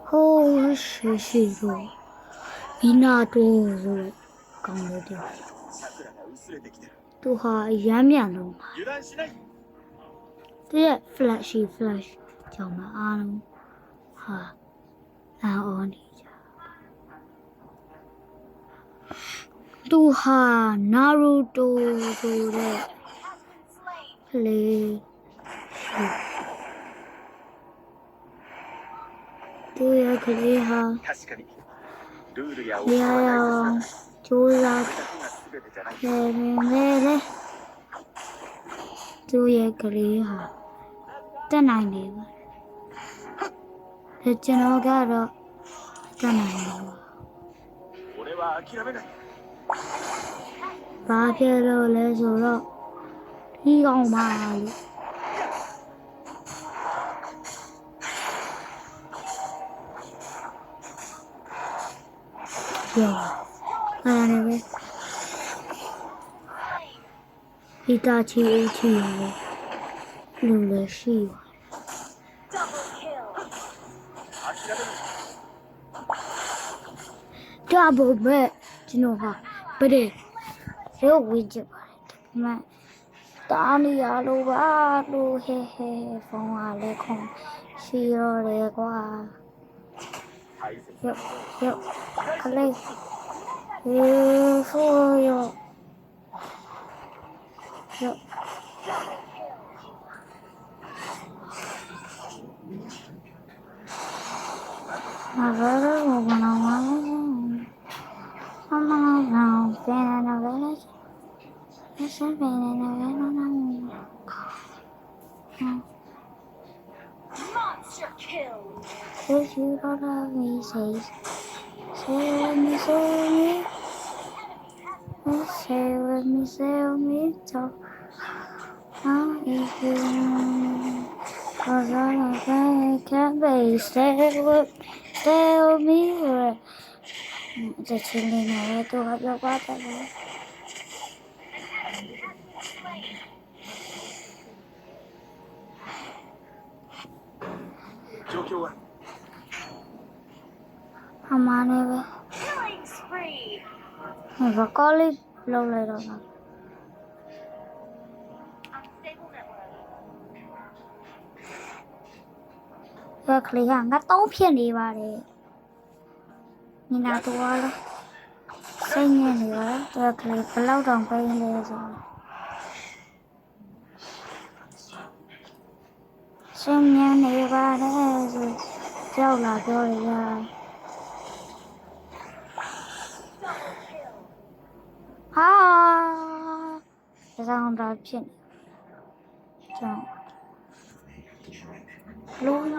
好是咯，比那多是讲的对，都还远面了嘛。对，flash 叫嘛啊喽，哈，然后你家，都还Naruto做的play。都也可以哈，也要就是前面的都也可以哈，在哪里吧？在这哪个了？在哪里吧？把片了来说了，你讲嘛哩？有，看那个，一大起一起的，录了戏吧。Double bet，知道哈？不对，有位置吧？嘛，打你呀路吧路，嘿嘿，风啊来空，西罗来瓜，有，可嘞，所有，有。那个我不能忘，我能忘，别人那个了，也是别人那个能，If you don't love me, say with me, say with me, talk. If you cause I can't be, stay with me. 这群里面都还要挂的了。阿妈那个，那个高丽楼来了吗？这可以看，俺刀片里吧的，你拿多了，10年里吧，这可以不老长辈的是。10年里吧的是叫了叫了呀。啊！这张照片，这样，录的。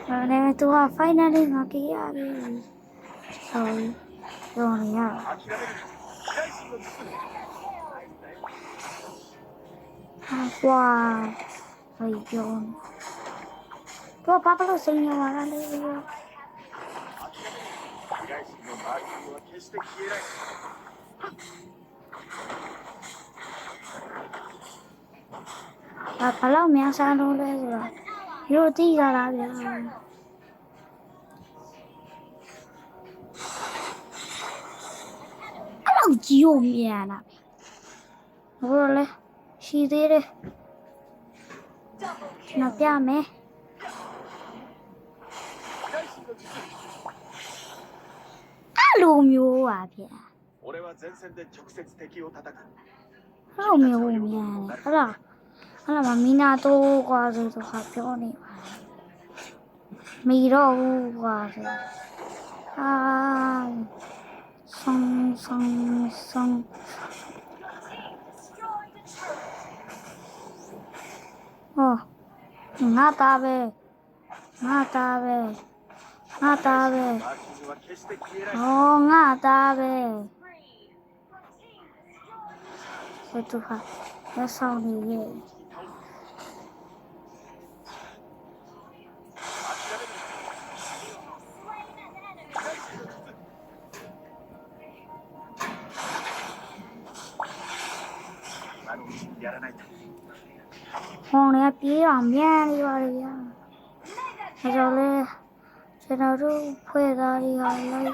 那个都啊，finally 我给啊给，sorry，用你啊。哇，哎呦，我爸爸都生日完了那个。把老面山东的是吧？有地在那边啊。老鸡肉面那边，我说嘞，西的嘞，那边没。老牛啊边。老牛面嘞，好了。好了嘛，米娜都挂着都还漂亮，米都挂着，啊，生，哦，俺打呗，哦，俺打呗，这都还要上你耶。やらないと。 ဟောင်းနေပြေးအောင်မြန်နေပါလေဗျာဒါကြောင့်လေကျွန်တော်တို့ဖွဲ့သားတွေဟာလိုက်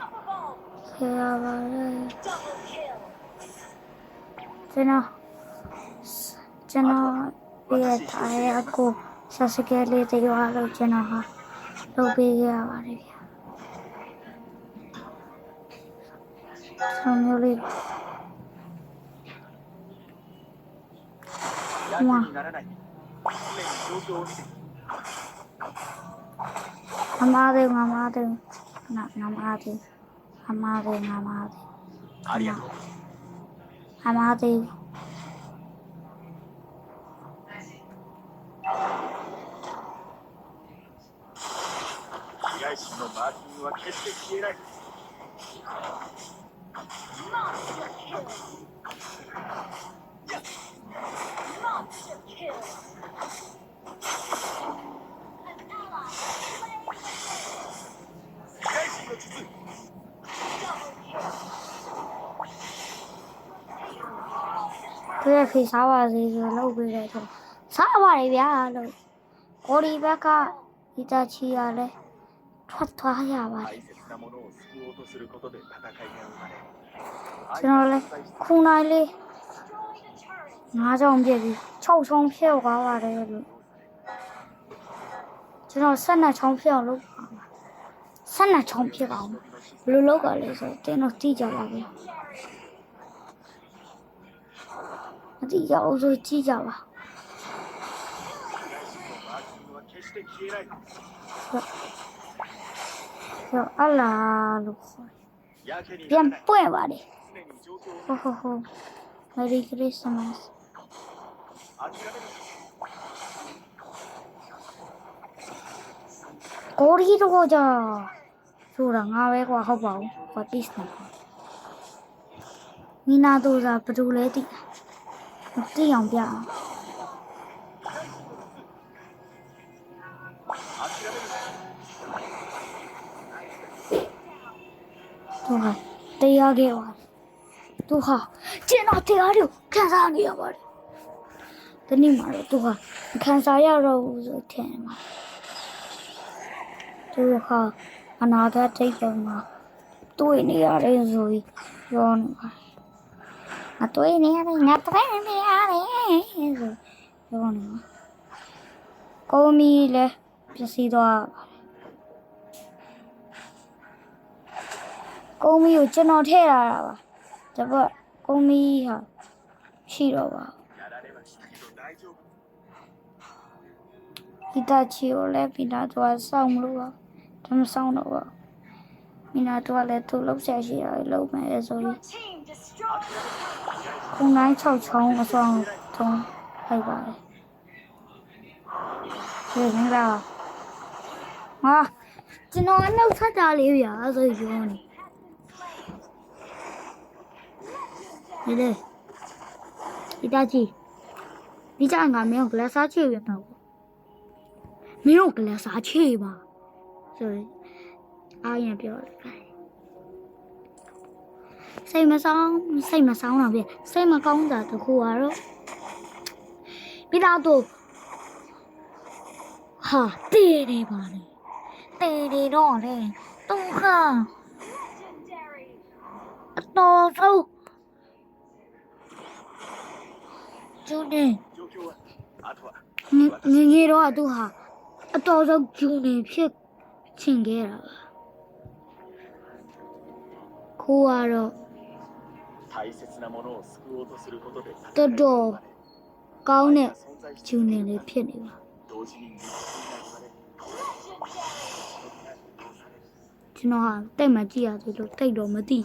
ခေရပါလေကျွန်တော်ပြည့်ထားတဲ့အကိုဆက်စကဲလေးတွေရောလို့ကျွန်တော်ဟာလုပ်ပေးရပါတယ်ဗျာဆောင်မျိုးလေး やけにならない。常に状況を見て。 ငါမားတယ်ငါမားတယ် ありがとう。 ငါမားတယ် 被害者のマーキングは決して消えない。 被害者の術。 သူရဲ့ဖေးစားပါစေဆိုလုပ်ပေးတယ်ဆိုစားပါလေဗျာလို့ကိုဒီဘက်ကဒီတချီရလဲထွက်သွားရပါတယ် 大切なものを救おうとすることで戦いが生まれ。 ကျွန်တော်လဲခုနိုင်လေးငါးချောင်းပြည့်ပြီး6ချောင်းဖြည့်သွားပါတယ်လို့ကျွန်တော်12ချောင်းဖြည့်အောင်လုပ်ပါမယ်12ချောင်းဖြည့်ပါအောင်ဘယ်လိုလုပ်ကြလဲဆိုတော့ကျွန်တော်ကြည့်ကြပါဗျာအတိအအောင်ဆိုကြည့်ကြပါ マーキングは決して消えない。 ဆိုအလာလို့ခေါ်တယ် やけに ပြန် ならない。 ပွင့်ပါလေ 常に状況を ဟိုဟိုဟို Merry Christmas 諦める。 ကိုရီတော့ကြာဆိုတာငါပဲကွာဟုတ်ပါဘူးကွာတိစနေမိနာတို့ကဘယ်လိုလဲတိအောင်ပြအောင် 諦める。 သူဟာတရားခဲ့ပါသူဟာကျွန်တော်တရားတွေကိုခံစားနေရပါတယ်ဒီနေ့မှာတော့သူဟာခံစားရတော့ဘူးဆိုထင်မှာသူဟာအနာဂတ်ထိပ်ပေါ်မှာတွေ့နေရတယ်ဆိုပြီးပြောနေပါတယ်အတွေ့နေရတယ်ငါတွေ့နေရတယ်ဆိုပြောနေမှာကိုမီလည်းပြစီသွားကိုမီကိုကျွန်တော်ထည့်လာတာပါတပတ်ကိုမီဟာရှိတော့ပါ やられはしたけど大丈夫。 ဒီတာချီကိုလည်းပြီးတော့သူကစောင့်မလို့ပါဒါမစောင့်တော့ပါမိနာသူကလည်းသူ့လောက်ဆက်ရှိရတယ်လုံးမယ်ဆိုပြီးခုနိုင်6ချောင်းအဆောင်ထုံးလိုက်ပါတယ်ဒီနေ့ကဟာကျွန်တော်အနှုတ်ဆက်တာလေးဗျာဆိုပြီးပြောနေလေဒီတာချီဒီကြငါမင်းကိုလက်စားချေရတော့မင်းတို့ကလည်းစားချေပါဆိုရင်အားရင်ပြောတယ်စိတ်မဆောင်တော့ပြစိတ်မကောင်းတာတခုကတော့ပြီးတော့ဟာတည်နေပါလေတည်နေတော့လေသူကအတော်ဆုံးကျူနေ 状況はあとは ငငယ်တော့သူဟာအတော်ဆုံးကျူနေဖြစ်ချင်ခဲ့တာခိုးကတော့ 大切なものを救おうとすることで တော်တော်ကောင်းတဲ့ 存在し ကျူနေလေးဖြစ်နေပါ 同時に見つけが生まれ ကျွန်တော်ဟာတိတ်မှကြည့်ရတယ်လို့တိတ်တော့မသိ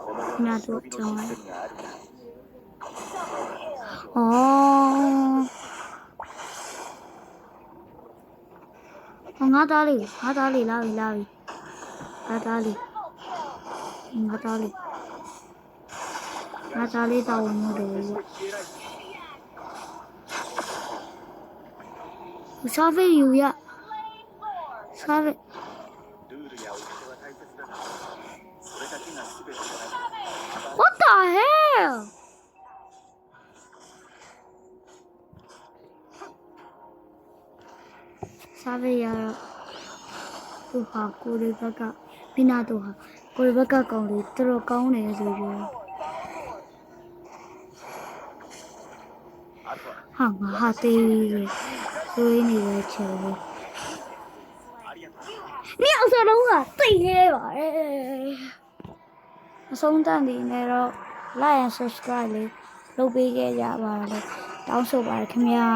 この世に忍びのシステムがあるなら ဩငါသားလေးလာပြီငါသားလေးတောင်းနေတယ်စားဖေးယူရစားဖေး ルールや掟は大切だがそれだけが全てじゃない。 What the hell စားပဲရတော့သူဟာကိုရီဘက်ကမိနာတို့ဟာကိုရီဘက်ကကောင်လေးတော်တော်ကောင်းတယ်ဆိုပြီး ဟာငါဟာသေးတယ်ဆိုရင်းနေတဲ့ချက်လေးမြောက်စလုံးကတိတ်ရဲပါတယ်အဆုံးတန်ဒီနဲ့တော့ like and subscribe လေးလုပ်ပေးခဲ့ကြပါတော့တောင်းဆိုပါတယ်ခင်ဗျာ